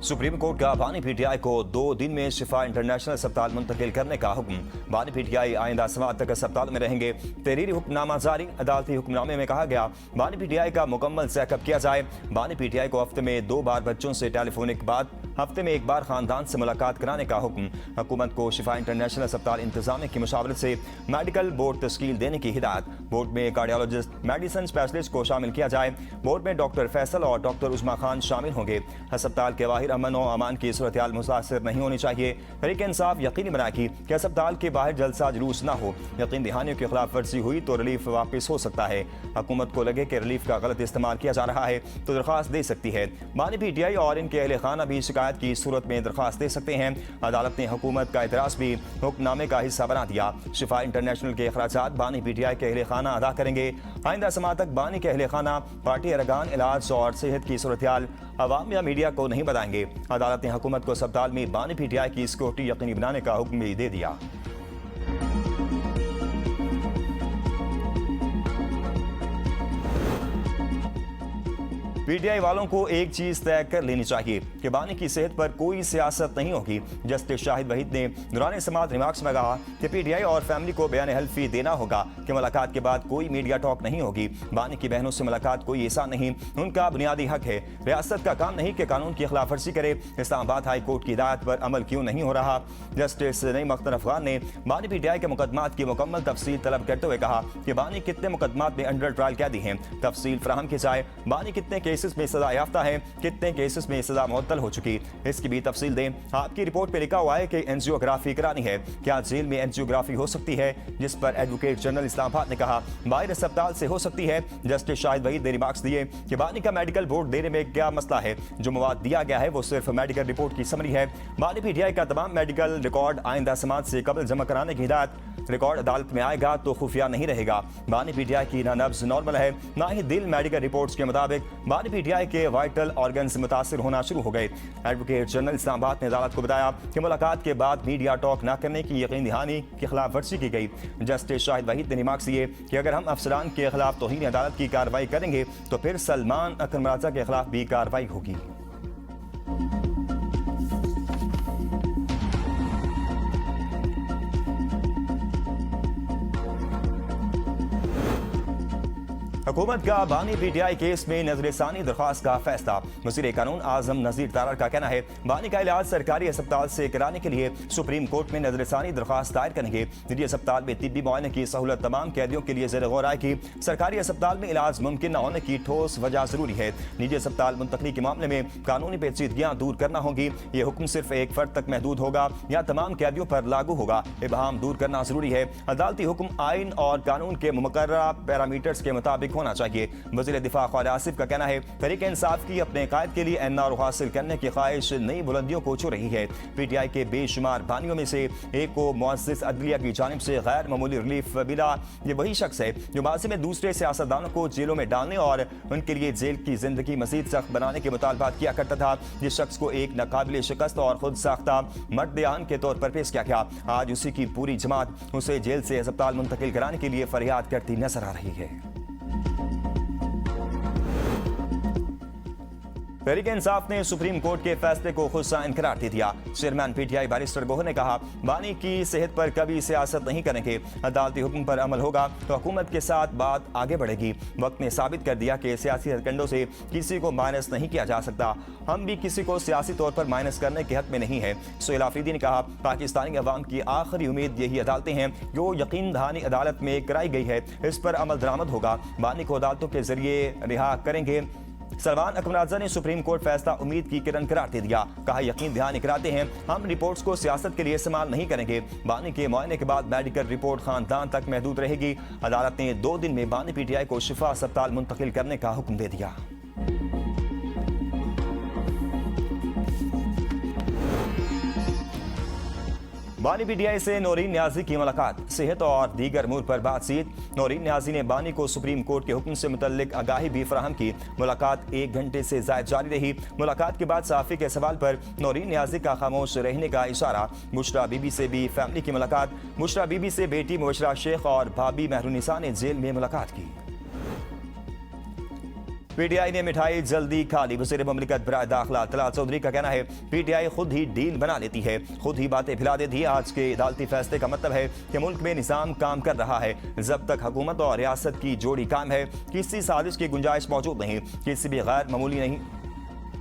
Supreme court का बानी PTI को 2 दिन में शिफा इंटरनेशनल अस्पताल मुंतकिल करने का हुक्म। बानी पीटीआई आइंदा समात तक अस्पताल में रहेंगे। तहरीरी हुक्मनामा जारी। अदालती हुक्मनामे में कहा गया बानी पीटीआई का मुकम्मल चेकअप किया जाए। बानी पीटीआई को हफ्ते में 2 बार बच्चों से टेलीफोनिक बात, हफ्ते में 1 बार खानदान से मुलाकात कराने का हुक्म। हुकूमत को शिफा इंटरनेशनल अस्पताल इंतजामिया की मुशावरत से मेडिकल बोर्ड तश्कील देने की हिदायत। बोर्ड में कार्डियोलॉजिस्ट, मेडिसिन स्पेशलिस्ट को शामिल किया जाए। बोर्ड में डॉक्टर फैसल और डॉक्टर उस्मा खान शामिल होंगे। अस्पताल के बाहर अमन और अमान की सूरत हाल मुतासर नहीं होनी चाहिए। तहरीक इंसाफ यकीनी बनाएगी कि अस्पताल के बाहर जलसा जुलूस न हो। यकीन दहानियों की खिलाफ वर्जी हुई तो रिलीफ वापस हो सकता है। हुकूमत को लगे कि रिलीफ का गलत इस्तेमाल किया जा रहा है तो दरख्वास्त दे सकती है। बानी पीटीआई और इनके अहले खाना भी शिकायत की सूरत में दरख्वास्त दे सकते हैं। अदालत ने हुकूमत का एतराज़ भी हुक्मनामे का हिस्सा बना दिया। शिफा इंटरनेशनल के अखराजात बानी पीटीआई के अहले खाना अदा करेंगे। आइंदा समात तक बानी के अहले खाना पार्टी अरगान इलाज और सेहत की सूरत हाल अवाम या मीडिया को नहीं बताएंगे। अदालत ने हुकूमत को अस्पताल में बानी पीटीआई की सिक्योरिटी यकीनी बनाने का हुक्म भी दे दिया। पीटीआई वालों को एक चीज तय कर लेनी चाहिए कि बानी की सेहत पर कोई सियासत नहीं होगी। जस्टिस शाहिद वहीद ने दौरान समात रिमार्क्स में कहा कि पीटीआई और फैमिली को बयान हल्फी देना होगा कि मुलाकात के बाद कोई मीडिया टॉक नहीं होगी। बानी की बहनों से मुलाकात कोई ऐसा नहीं, उनका बुनियादी हक है। रियासत का काम नहीं कि कानून की खिलाफ वर्जी करे। इस्लामाबाद हाई कोर्ट की हिदायत पर अमल क्यों नहीं हो रहा। जस्टिस नईम अख्तर अफगान ने बानी पीटीआई के मुकदमात की मुकम्मल तफसील तलब करते हुए कहा कि बानी कितने मुकदमात में अंडर ट्रायल कैदी हैं, तफसील फराहम की जाए। बानी कितने केसेस में सजा याफ्ता है, कितने केसेस में सजा मुअत्तल हो चुकी, इसकी भी तफसील दें। आपकी रिपोर्ट पे लिखा हुआ है कि एंजियोग्राफी करानी है। क्या जेल में एंजियोग्राफी हो सकती है, जिस पर एडवोकेट जनरल इस्लामाबाद ने कहा बाहर अस्पताल से हो सकती है। जस्टिस शाहिद वहीद ने रिमार्क्स दिए कि बानी का मेडिकल बोर्ड देने में क्या मसला है। जो मवाद दिया गया है वो सिर्फ मेडिकल रिपोर्ट की समरी है। बानी पीटीआई का तमाम मेडिकल रिकॉर्ड आइंदा समात से कबल जमा कराने की हिदायत। रिकॉर्ड अदालत में आएगा तो खुफिया नहीं रहेगा। बानी पीटीआई की ना नब्ज नॉर्मल है, ना ही दिल। मेडिकल रिपोर्ट्स के मुताबिक बानी पीटीआई के वाइटल ऑर्गन्स मुतासर होना शुरू हो गए। एडवोकेट जनरल इस्लामाबाद ने अदालत को बताया कि मुलाकात के बाद मीडिया टॉक न करने की यकीन दहानी की खिलाफ वर्जी की गई। जस्टिस शाहिद वहीद ने रिमार्क्स दिए कि अगर हम अफसरान के खिलाफ तौहीन अदालत की कार्रवाई करेंगे तो फिर सलमान अख्तर मिर्जा के खिलाफ भी कार्रवाई होगी। हुकूमत का बानी पीटीआई केस में नजरसानी दरख्वास्त का फैसला। वज़ीर कानून आजम नज़ीर तारड़ का कहना है बानी का इलाज सरकारी अस्पताल से कराने के लिए सुप्रीम कोर्ट में नजरसानी दरख्वास्त दायर करेंगे। निजी अस्पताल में तिब्बी मुआयने की सहूलत तमाम कैदियों के लिए ज़ेर गौर आएगी। सरकारी अस्पताल में इलाज मुमकिन न होने की ठोस वजह जरूरी है। निजी अस्पताल मुंतकली के मामले में कानूनी पेचीदगियां दूर करना होंगी। ये हुक्म सिर्फ एक फर्द तक महदूद होगा या तमाम कैदियों पर लागू होगा, इबहम दूर करना जरूरी है। अदालती हुक्म आइन और कानून के मुकर्ररा पैरामीटर्स के मुताबिक होना चाहिए। वज़ीर दिफा ख्वाजा आसिफ का कहना है तहरीक इंसाफ की अपने कायद के लिए एनआर हासिल करने की ख्वाहिश नई बुलंदियों को छू रही है। पीटीआई के बेशुमार बानियों में से एक को मुअज़्ज़िज़ अदलिया की जानिब से गैर मामूली रिलीफ मिला। ये वही शख्स है जो माजी में दूसरे सियासतदानों को जेलों में डालने और उनके लिए जेल की जिंदगी मजीद सख्त बनाने के मुतालबात किया करता था। जिस शख्स को एक नाकाबिल शिकस्त और खुद साख्ता मर्द-ए-आन के तौर पर पेश किया गया, आज उसी की पूरी जमात उसे जेल से अस्पताल मुंतकिल कराने के लिए फरियाद करती नजर आ रही है। तहरीक इंसाफ ने सुप्रीम कोर्ट के फैसले को खुद साइन करार दे दिया। चेयरमैन पीटीआई बैरिस्टर गोहर ने कहा बानी की सेहत पर कभी सियासत नहीं करेंगे। अदालती हुक्म पर अमल होगा तो हुकूमत के साथ बात आगे बढ़ेगी। वक्त ने साबित कर दिया कि सियासी हथकंडों से किसी को माइनस नहीं किया जा सकता। हम भी किसी को सियासी तौर पर माइनस करने के हक में नहीं है। सुहेल आफरीदी ने कहा पाकिस्तानी अवाम की आखिरी उम्मीद यही अदालतें हैं जो यकीन दहानी अदालत में कराई गई है, इस पर अमल दरामद होगा। बानी को अदालतों के जरिए रिहा करेंगे। सलमान अख्तर मिर्जा ने सुप्रीम कोर्ट फैसला उम्मीद की किरण करार दे दिया। कहा यकीन दहानी कराते हैं, हम रिपोर्ट्स को सियासत के लिए इस्तेमाल नहीं करेंगे। बानी के मुआयने के बाद मेडिकल रिपोर्ट खानदान तक महदूद रहेगी। अदालत ने 2 दिन में बानी पीटीआई को शिफा अस्पताल मुंतकिल करने का हुक्म दे दिया। बानी पीटीआई से नौरीन न्याजी की मुलाकात, सेहत और दीगर अमूर पर बातचीत। नौरीन न्याजी ने बानी को सुप्रीम कोर्ट के हुक्म से मुतल्लिक आगाही भी फराहम की। मुलाकात 1 घंटे से ज़ायद जारी रही। मुलाकात के बाद सहाफ़ी के सवाल पर नौरीन न्याजी का खामोश रहने का इशारा। बुशरा बीबी से भी फैमिली की मुलाकात। बुशरा बीबी से बेटी मुबशरा शेख और भाभी महरुनिसा ने जेल में मुलाकात की। पीटीआई ने मिठाई जल्दी खा ली। वज़ीर मुमलिकत बराए दाखिला तलत चौधरी का कहना है पीटीआई खुद ही डील बना लेती है, खुद ही बातें फैला देती है। आज के अदालती फैसले का मतलब है कि मुल्क में निज़ाम काम कर रहा है। जब तक हुकूमत और रियासत की जोड़ी कायम है, किसी साजिश की गुंजाइश मौजूद नहीं, किसी भी गैर मामूली नहीं,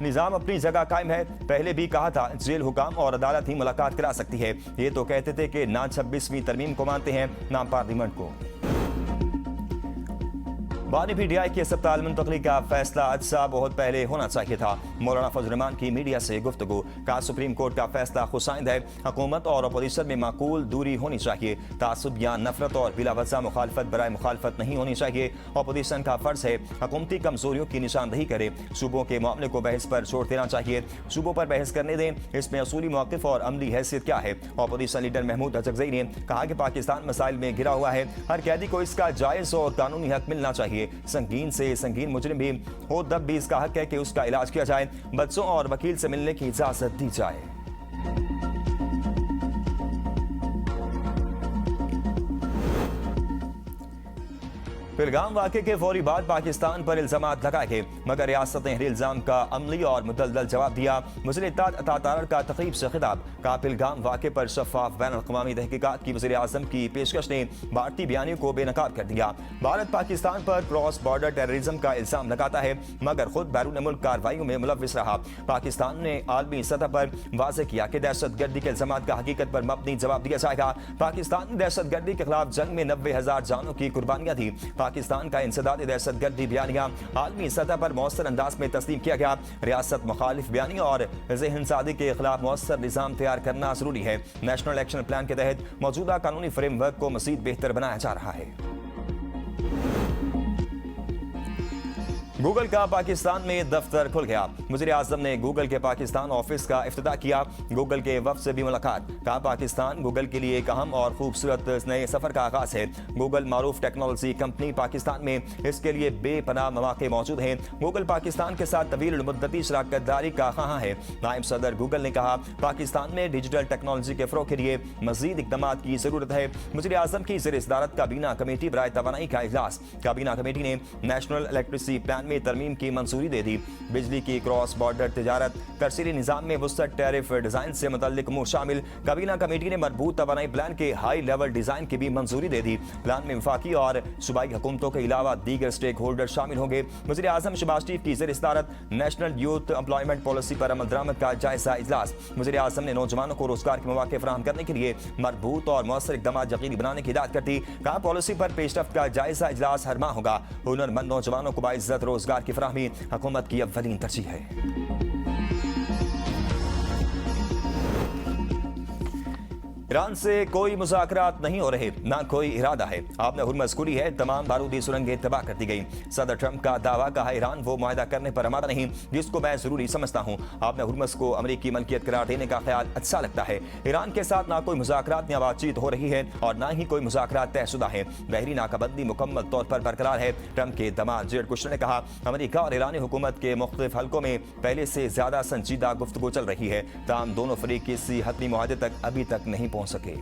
निज़ाम अपनी जगह कायम है। पहले भी कहा था जेल हुकाम और अदालत ही मुलाकात करा सकती है। ये तो कहते थे कि ना 26वीं तरमीम को मानते हैं ना पार्लियामेंट को। बानी पीटीआई की अस्पताल मुंतकली का फैसला अच्छा बहुत पहले होना चाहिए था। मौलाना फजल रहमान की मीडिया से गुफ्तगू। कहा सुप्रीम कोर्ट का फैसला खुशाइंद है, हुकूमत और अपोजिशन में माकूल दूरी होनी चाहिए। तासुब या नफरत और बिला वजह मुखालफत बराए मुखालफत नहीं होनी चाहिए। अपोजिशन का फर्ज है हुकूमती कमजोरियों की निशानदही करे। सूबों के मामले को बहस पर छोड़ देना चाहिए, सूबों पर बहस करने दें। इसमें असूली मौक़िफ़ और अमली हैसियत क्या है। अपोजिशन लीडर महमूद अजगज़ई ने कहा कि पाकिस्तान मसाइल में घिरा हुआ है, हर कैदी को इसका जायज़ और कानूनी हक मिलना चाहिए। संगीन से संगीन मुजरिम भी हो तब भी इसका हक है कि उसका इलाज किया जाए। बच्चों और वकील से मिलने की इजाजत दी जाए। पहलगाम वाक़े के फौरी बाद पाकिस्तान पर इल्जामात लगाए गए, मगर रियासत ने इल्जाम का अमली और मुदल्दल जवाब दिया। वज़ीर इत्तेहाद अता तारड़ का तक़रीब से खिताब। कहा पहलगाम वाक़े पर शफ़ाफ़ बैन अक़वामी तहक़ीक़ात की वज़ीर आज़म की पेशकश ने भारतीय बयानियों को बेनकाब कर दिया। भारत पाकिस्तान पर क्रॉस बॉर्डर टेररिज्म का इल्ज़ाम लगाता है, मगर खुद बैरून मुल्क कार्रवाइयों में मुलव्विस रहा। पाकिस्तान ने आलमी सतह पर वाज़ेह किया कि दहशतगर्दी के इल्ज़ामात का हकीकत पर मबनी जवाब दिया जाएगा। पाकिस्तान ने दहशतगर्दी के खिलाफ जंग में 90,000 जानों की कुर्बानियाँ दी। पाकिस्तान का इंसदाद दहशतगर्दी बयानिया आलमी सतह पर मौसर अंदाज में तस्लीम किया गया। रियासत मुखालिफ बयानिया और ज़हन सादी के खिलाफ मौसर निज़ाम तैयार करना जरूरी है। नेशनल एक्शन प्लान के तहत मौजूदा कानूनी फ्रेमवर्क को मज़ीद बेहतर बनाया जा रहा है। गूगल का पाकिस्तान में दफ्तर खुल गया। वज़ीर आज़म ने गूगल के पाकिस्तान ऑफिस का इफ्तिताह किया। गूगल के वफ़द से भी मुलाकात। कहा पाकिस्तान गूगल के लिए एक अहम और खूबसूरत नए सफ़र का आगाज़ है। गूगल मारूफ टेक्नोलॉजी कंपनी पाकिस्तान में, इसके लिए बेपनाह मौक़े मौजूद हैं। गूगल पाकिस्तान के साथ तवील मुद्दती शराकत दारी का ख़्वाह है। नायब सदर गूगल ने कहा पाकिस्तान में डिजिटल टेक्नोलॉजी के फ़रोग़ के लिए मज़ीद इक़दाम की ज़रूरत है। वज़ीर आज़म की ज़ेर सदारत काबीना कमेटी बराए तवानाई का इजलास। काबीना कमेटी ने नेशनल इलेक्ट्रिसिटी प्लान में तरमीम की मंजूरी दे दी। बिजली की क्रॉस बॉर्डर तिजारत, तरसीली निज़ाम में वुसअत टैरिफ डिज़ाइन से मुतल्लिक उमूर शामिल। काबीना कमेटी ने मरबूत तवानाई प्लान के हाई लेवल डिज़ाइन की भी मंजूरी दे दी। प्लान में वफाकी और सूबाई हुकूमतों के अलावा दीगर स्टेक होल्डर शामिल होंगे। वज़ीर आज़म शहबाज शरीफ की ज़ेर सदारत नेशनल यूथ एम्प्लॉयमेंट पॉलिसी पर अमल दरामद का जायजा इजलास। वज़ीर आज़म ने नौजवानों को रोजगार के मौके फराहम करने के लिए मरबूत और मौसर इक़दाम यकीनी बनाने की हिदायत करती। कहा पॉलिसी पर पेशरफ्त का जायजा इजलास हर माह होगा। हुनरमंद नौजवानों को बाइज्जत रोजगार की फराहमी हुकूमत की अव्वलीन तरजीह है। ईरान से कोई मुज़ाकरात नहीं हो रहे, ना कोई इरादा है। आपने हुर्मज़ खुली है, तमाम बारूदी सुरंगें तबाह कर दी गई। सदर ट्रंप का दावा। कहा ईरान वो मुआहदा करने पर आमादा नहीं जिसको मैं जरूरी समझता हूँ। आपने हुर्मज़ को अमरीकी मलकियत करार देने का ख्याल अच्छा लगता है। ईरान के साथ ना कोई मुज़ाकरात या बातचीत हो रही है और ना ही कोई मुज़ाकरात तयशुदा है। बहरी नाकाबंदी मुकम्मल तौर पर बरकरार है। ट्रंप के दामाद जेरेड कुशनर ने कहा अमरीका और ईरानी हुकूमत के मुख्तलिफ हलकों में पहले से ज्यादा संजीदा गुफ्तगू चल रही है, ताहम दोनों फरीक किसी हतमी मुआहदे तक अभी तक नहीं पहुंच सके।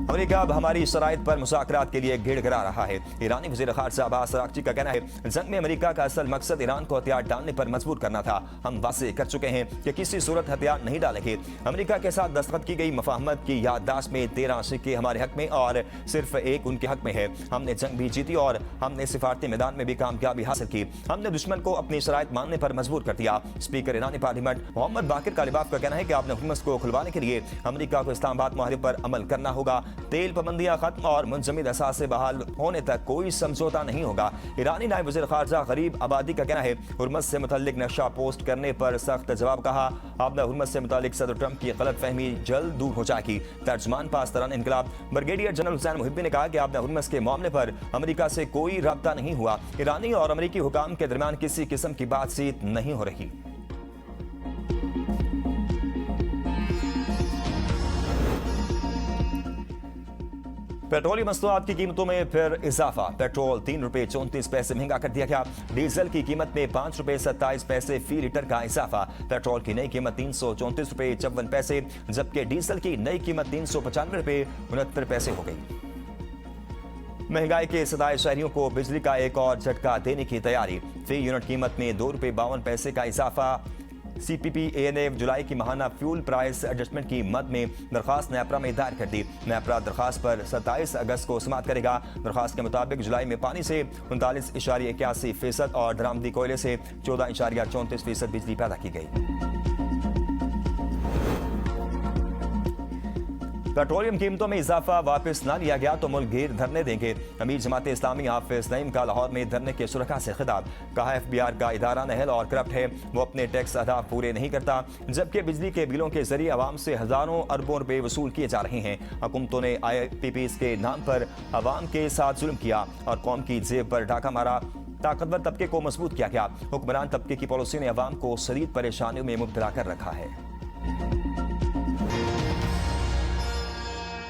अमेरिका अब हमारी शराइत पर मुज़ाकरात के लिए गिड़गिड़ा रहा है। ईरानी वज़ीर ख़ारजा अब्बास अराग़ची का कहना है जंग में अमेरिका का असल मकसद ईरान को हथियार डालने पर मजबूर करना था। हम वाज़ेह कर चुके हैं कि किसी सूरत हथियार नहीं डालेंगे। अमेरिका के साथ दस्तखत की गई मफाहमत की याददाश्त में 13 सिक्के हमारे हक में और सिर्फ एक उनके हक में है। हमने जंग भी जीती और हमने सिफारती मैदान में भी कामयाबी हासिल की। हमने दुश्मन को अपनी शराइत मानने पर मजबूर कर दिया। स्पीकर ईरानी पार्लियामेंट मोहम्मद बाकिर कालिबाफ का कहना है कि आपने हुर्मज़ को खुलवाने के लिए अमेरिका को इस्लामाबाद मुआहदे पर अमल करना होगा। तेल पाबंदियां खत्म और मुंजमद असास से बहाल होने तक कोई समझौता नहीं होगा। ईरानी नायब वज़ीर ख़ारजा गरीब आबादी का कहना है हुर्मज़ से मुतल्लिक नक्शा पोस्ट करने पर सख्त जवाब। कहा आपने हुर्मज़ से मुतल्लिक सदर ट्रंप की गलत फहमी जल्द दूर हो जाएगी। तर्जमान पासदारान इनकलाब ब्रिगेडियर जनरल हुसैन मुहिब्बी ने कहा कि आपने हुर्मज़ के मामले पर अमेरिका से कोई रब्ता नहीं हुआ। ईरानी और अमेरिकी हुकाम के दरमियान किसी किस्म की बातचीत नहीं हो रही। पेट्रोलियम मसनूआत की कीमतों में फिर इजाफा। पेट्रोल 3 रुपये 34 पैसे महंगा कर दिया गया। डीजल की कीमत में 5 रुपये 27 पैसे फी लीटर का इजाफा। पेट्रोल की नई कीमत 334 रुपये 54 पैसे, जबकि डीजल की नई कीमत 395 रुपये 69 पैसे हो गई। महंगाई के सताए शहरियों को बिजली का एक और झटका देने की तैयारी। फी यूनिट कीमत में ₹2.52 का इजाफा। CPPA ने जुलाई की माहाना फ्यूल प्राइस एडजस्टमेंट की मद में दरखास्त नेपरा में दायर कर दी। नेपरा दरखास्त पर 27 अगस्त को समाअत करेगा। दरखास्त के मुताबिक जुलाई में पानी से 39.81% और दरामदी कोयले से 14.34% बिजली पैदा की गई। पेट्रोलियम कीमतों में इजाफा वापस ना लिया गया तो मुल्क घेर धरने देंगे। अमीर जमात इस्लामी हाफिज नईम का लाहौर में धरने के शुरका से खिताब। कहा FBR का इदारा नहल और करप्ट है, वो अपने टैक्स अदा पूरे नहीं करता, जबकि बिजली के बिलों के जरिए आवाम से हजारों अरबों रुपए वसूल किए जा रहे हैं। हुकूमतों ने IPPs के नाम पर आवाम के साथ जुल्म किया और कौम की जेब पर डाका मारा। ताकतवर तबके को मजबूत किया गया। हुक्मरान तबके की पॉलिसी ने आवाम को शदीद परेशानियों में मुब्तला कर रखा है।